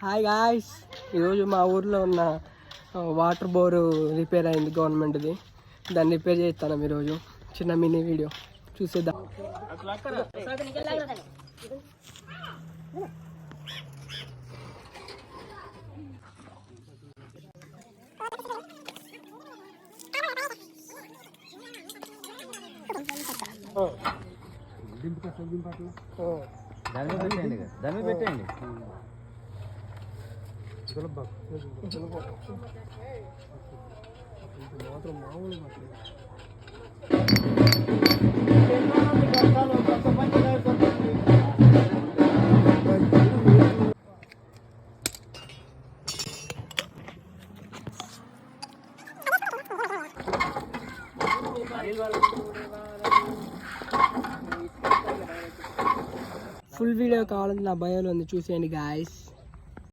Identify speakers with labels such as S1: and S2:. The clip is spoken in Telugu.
S1: హాయ్ గాయ్స్, ఈరోజు మా ఊర్లో ఉన్న వాటర్ బోరు రిపేర్ అయింది గవర్నమెంట్ది. దాన్ని రిపేర్ చేస్తాను ఈరోజు. చిన్న మినీ వీడియో చూసేద్దాం.
S2: దాని పెట్టండి.
S1: ఫుల్ వీడియో కావాలంటే నా బయోలో ఉంది, చూసేయండి గాయస్.